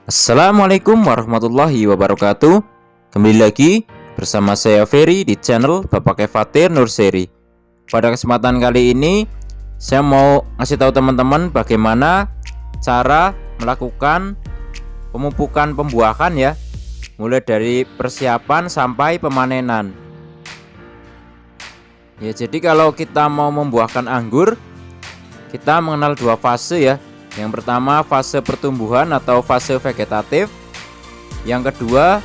Assalamualaikum warahmatullahi wabarakatuh. Kembali lagi bersama saya Ferry di channel Bapak Kefatir Nurseri. Pada kesempatan kali ini saya mau ngasih tahu teman-teman bagaimana cara melakukan pemupukan pembuahan ya, mulai dari persiapan sampai pemanenan. Ya, jadi kalau kita mau membuahkan anggur, kita mengenal dua fase ya. Yang pertama fase pertumbuhan atau fase vegetatif. Yang kedua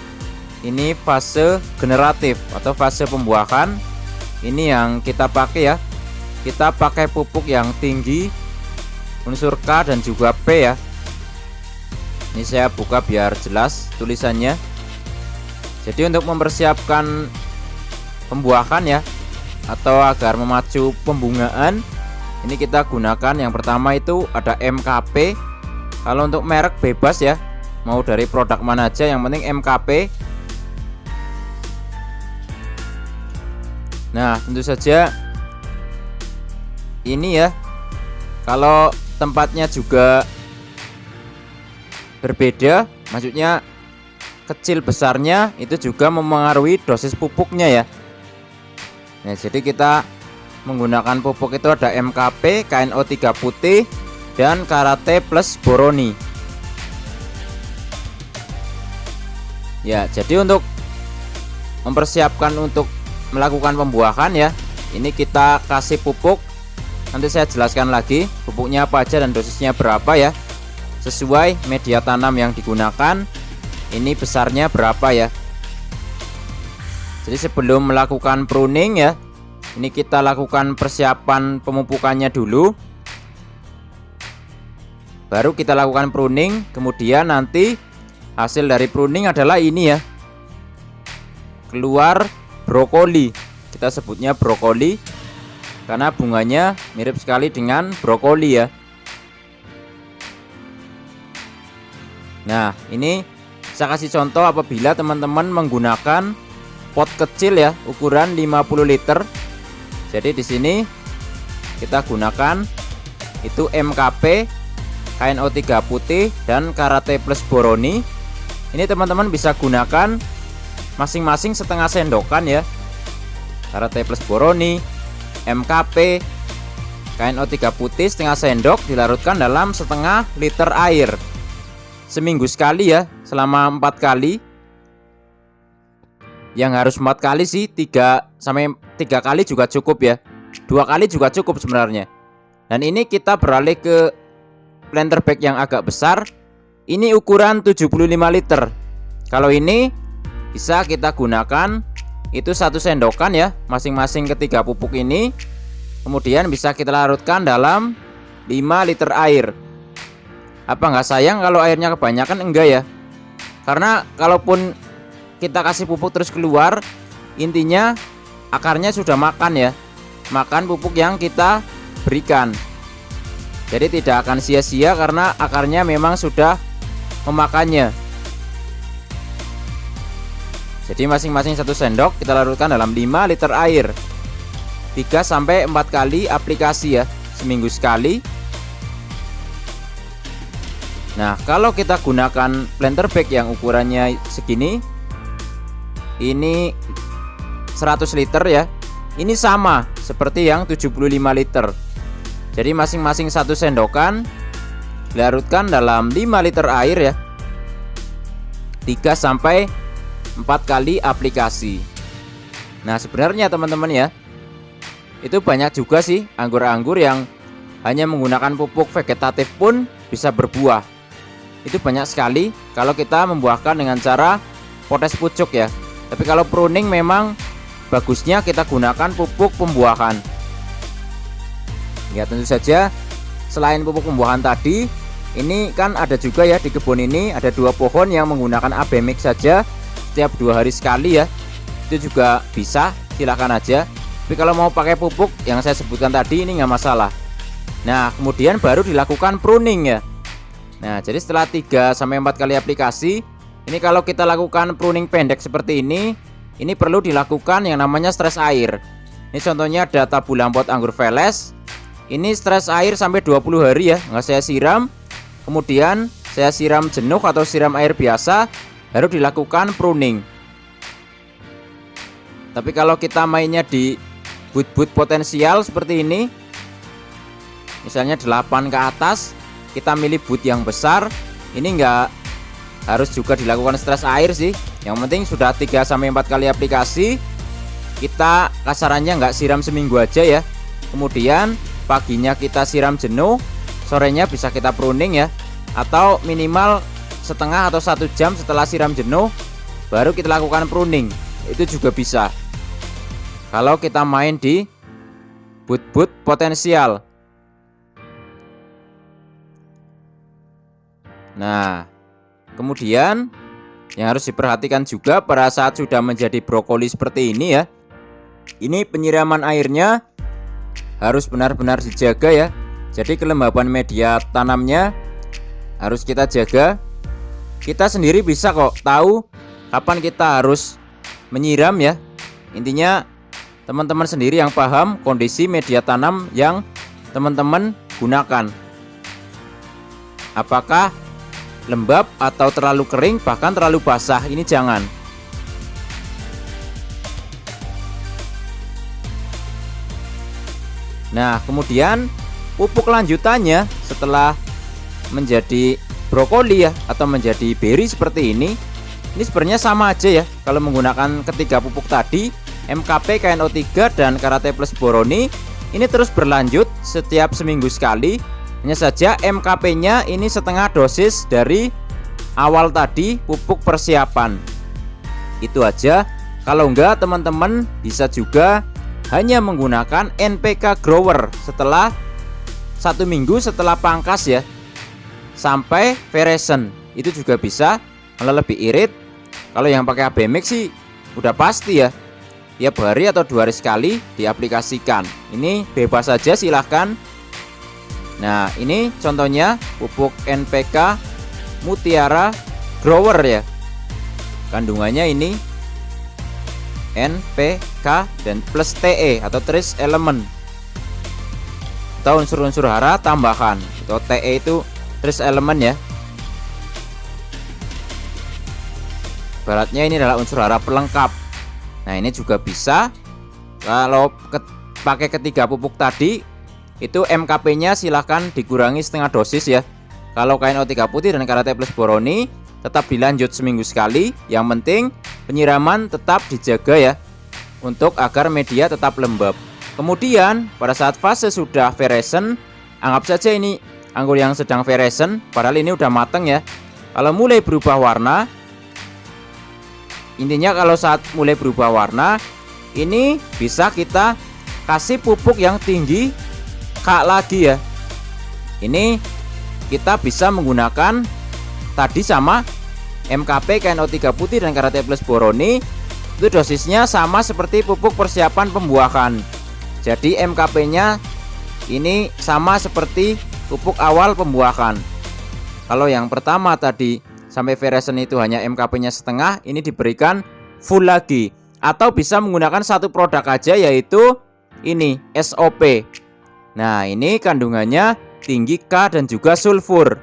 ini fase generatif atau fase pembuahan. Ini yang kita pakai ya. Kita pakai pupuk yang tinggi, unsur K dan juga P ya. Ini saya buka biar jelas tulisannya. Jadi untuk mempersiapkan pembuahan ya, atau agar memacu pembungaan, ini kita gunakan yang pertama itu ada MKP. Kalau untuk merek bebas ya, mau dari produk mana aja, yang penting MKP. Nah, tentu saja ini ya, kalau tempatnya juga berbeda, maksudnya kecil besarnya, itu juga mempengaruhi dosis pupuknya ya. Nah, jadi kita menggunakan pupuk itu ada MKP, KNO3 putih, dan Karate plus Boroni. Ya, jadi untuk mempersiapkan untuk melakukan pembuahan ya, ini kita kasih pupuk. Nanti saya jelaskan lagi pupuknya apa aja dan dosisnya berapa ya, sesuai media tanam yang digunakan. Ini besarnya berapa ya. Jadi sebelum melakukan pruning ya, ini kita lakukan persiapan pemupukannya dulu, baru kita lakukan pruning. Kemudian nanti hasil dari pruning adalah ini ya, keluar brokoli. Kita sebutnya brokoli karena bunganya mirip sekali dengan brokoli ya. Nah, ini saya kasih contoh apabila teman-teman menggunakan pot kecil ya, ukuran 50 liter. Jadi di sini kita gunakan itu MKP, KNO3 putih, dan Karate plus Boroni. Ini teman-teman bisa gunakan masing-masing setengah sendokan ya. Karate plus Boroni, MKP, KNO3 putih setengah sendok dilarutkan dalam setengah liter air. Seminggu sekali ya, selama 4 kali. Yang harus 4 kali sih, 3 kali juga cukup ya. 2 kali juga cukup sebenarnya. Dan ini kita beralih ke planter bag yang agak besar. Ini ukuran 75 liter. Kalau ini bisa kita gunakan itu 1 sendokan ya, masing-masing ketiga pupuk ini. Kemudian bisa kita larutkan dalam 5 liter air. Apa nggak sayang kalau airnya kebanyakan? Enggak ya. Karena kalaupun kita kasih pupuk terus keluar, intinya akarnya sudah makan ya, makan pupuk yang kita berikan. Jadi tidak akan sia-sia karena akarnya memang sudah memakannya. Jadi masing-masing 1 sendok kita larutkan dalam 5 liter air. 3-4 kali aplikasi ya, seminggu sekali. Nah, kalau kita gunakan planter bag yang ukurannya segini, ini 100 liter ya. Ini sama seperti yang 75 liter. Jadi masing-masing 1 sendokan dilarutkan dalam 5 liter air ya. 3-4 kali aplikasi. Nah, sebenarnya teman-teman ya, itu banyak juga sih anggur-anggur yang hanya menggunakan pupuk vegetatif pun bisa berbuah. Itu banyak sekali kalau kita membuahkan dengan cara potes pucuk ya. Tapi kalau pruning memang bagusnya kita gunakan pupuk pembuahan. Ya, tentu saja selain pupuk pembuahan tadi, ini kan ada juga ya di kebun ini ada 2 pohon yang menggunakan AB mix saja setiap 2 hari sekali ya. Itu juga bisa, silahkan aja. Tapi kalau mau pakai pupuk yang saya sebutkan tadi ini nggak masalah. Nah, kemudian baru dilakukan pruning ya. Nah, jadi setelah 3-4 kali aplikasi, ini kalau kita lakukan pruning pendek seperti ini perlu dilakukan yang namanya stres air. Ini contohnya ada tabulang pot anggur Veles. Ini stres air sampai 20 hari ya, nggak saya siram. Kemudian saya siram jenuh atau siram air biasa, baru dilakukan pruning. Tapi kalau kita mainnya di boot potensial seperti ini, misalnya 8 ke atas, kita milih boot yang besar, ini enggak harus juga dilakukan stres air sih. Yang penting sudah 3-4 kali aplikasi, kita kasarannya enggak siram seminggu aja ya. Kemudian paginya kita siram jenuh, sorenya bisa kita pruning ya, atau minimal setengah atau 1 jam setelah siram jenuh baru kita lakukan pruning. Itu juga bisa kalau kita main di boot potensial. Nah, kemudian yang harus diperhatikan juga pada saat sudah menjadi brokoli seperti ini ya, ini penyiraman airnya harus benar-benar dijaga ya. Jadi kelembaban media tanamnya harus kita jaga. Kita sendiri bisa kok tahu kapan kita harus menyiram ya. Intinya teman-teman sendiri yang paham kondisi media tanam yang teman-teman gunakan. Apakah lembab atau terlalu kering, bahkan terlalu basah, ini jangan. Nah, kemudian pupuk lanjutannya setelah menjadi brokoli ya, atau menjadi beri seperti ini sebenarnya sama aja ya. Kalau menggunakan ketiga pupuk tadi, MKP, KNO3 dan Karate Plus Boroni, ini terus berlanjut setiap seminggu sekali. Hanya saja MKP-nya ini setengah dosis dari awal tadi pupuk persiapan. Itu aja. Kalau enggak, teman-teman bisa juga hanya menggunakan NPK grower setelah 1 minggu setelah pangkas ya, sampai Vereson. Itu juga bisa, malah lebih irit. Kalau yang pakai AB Mix sih udah pasti ya, tiap hari atau 2 hari sekali diaplikasikan. Ini bebas saja, silahkan. Nah, ini contohnya pupuk NPK Mutiara Grower ya. Kandungannya ini NPK dan plus TE atau trace element, atau unsur-unsur hara tambahan, atau TE itu trace element ya. Baratnya ini adalah unsur hara pelengkap. Nah, ini juga bisa. Kalau pakai ketiga pupuk tadi, itu MKP-nya silahkan dikurangi setengah dosis ya. Kalau KNO3 putih dan Karate Plus Boroni tetap dilanjut seminggu sekali. Yang penting penyiraman tetap dijaga ya, untuk agar media tetap lembab. Kemudian pada saat fase sudah Vereson, anggap saja ini anggur yang sedang Vereson, padahal ini udah mateng ya. Kalau mulai berubah warna, intinya kalau saat mulai berubah warna, ini bisa kita kasih pupuk yang tinggi K lagi ya. Ini kita bisa menggunakan tadi sama MKP, KNO3 putih dan Karate Plus Boroni. Itu dosisnya sama seperti pupuk persiapan pembuahan. Jadi MKP-nya ini sama seperti pupuk awal pembuahan. Kalau yang pertama tadi sampai Vereson itu hanya MKP-nya setengah, ini diberikan full lagi. Atau bisa menggunakan satu produk aja, yaitu ini SOP. Nah, ini kandungannya tinggi K dan juga sulfur.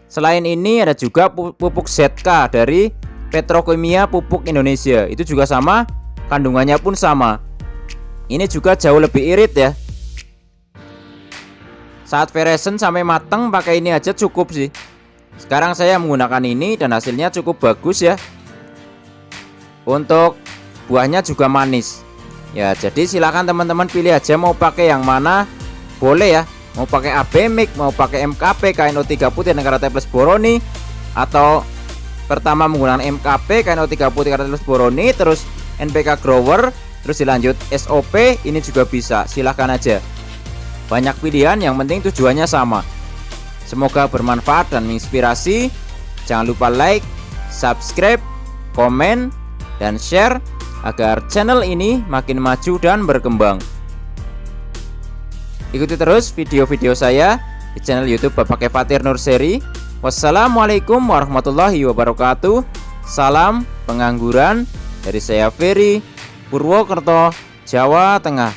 Selain ini ada juga pupuk ZK dari Petrokimia Pupuk Indonesia. Itu juga sama, kandungannya pun sama. Ini juga jauh lebih irit ya. Saat Vereson sampai matang pakai ini aja cukup sih. Sekarang saya menggunakan ini dan hasilnya cukup bagus ya. Untuk buahnya juga manis. Ya, jadi silakan teman-teman pilih aja mau pakai yang mana. Boleh ya, mau pakai AB Mix, mau pakai MKP, KNO3 putih dan Karate Plus Boroni, atau pertama menggunakan MKP, KNO3 putih, Karate Plus Boroni, terus NPK grower, terus dilanjut SOP, ini juga bisa. Silahkan aja. Banyak pilihan, yang penting tujuannya sama. Semoga bermanfaat dan menginspirasi. Jangan lupa like, subscribe, komen, dan share agar channel ini makin maju dan berkembang. Ikuti terus video-video saya di channel YouTube Bapak Kefatir Nurseri. Wassalamualaikum warahmatullahi wabarakatuh. Salam pengangguran dari saya Ferry, Purwokerto, Jawa Tengah.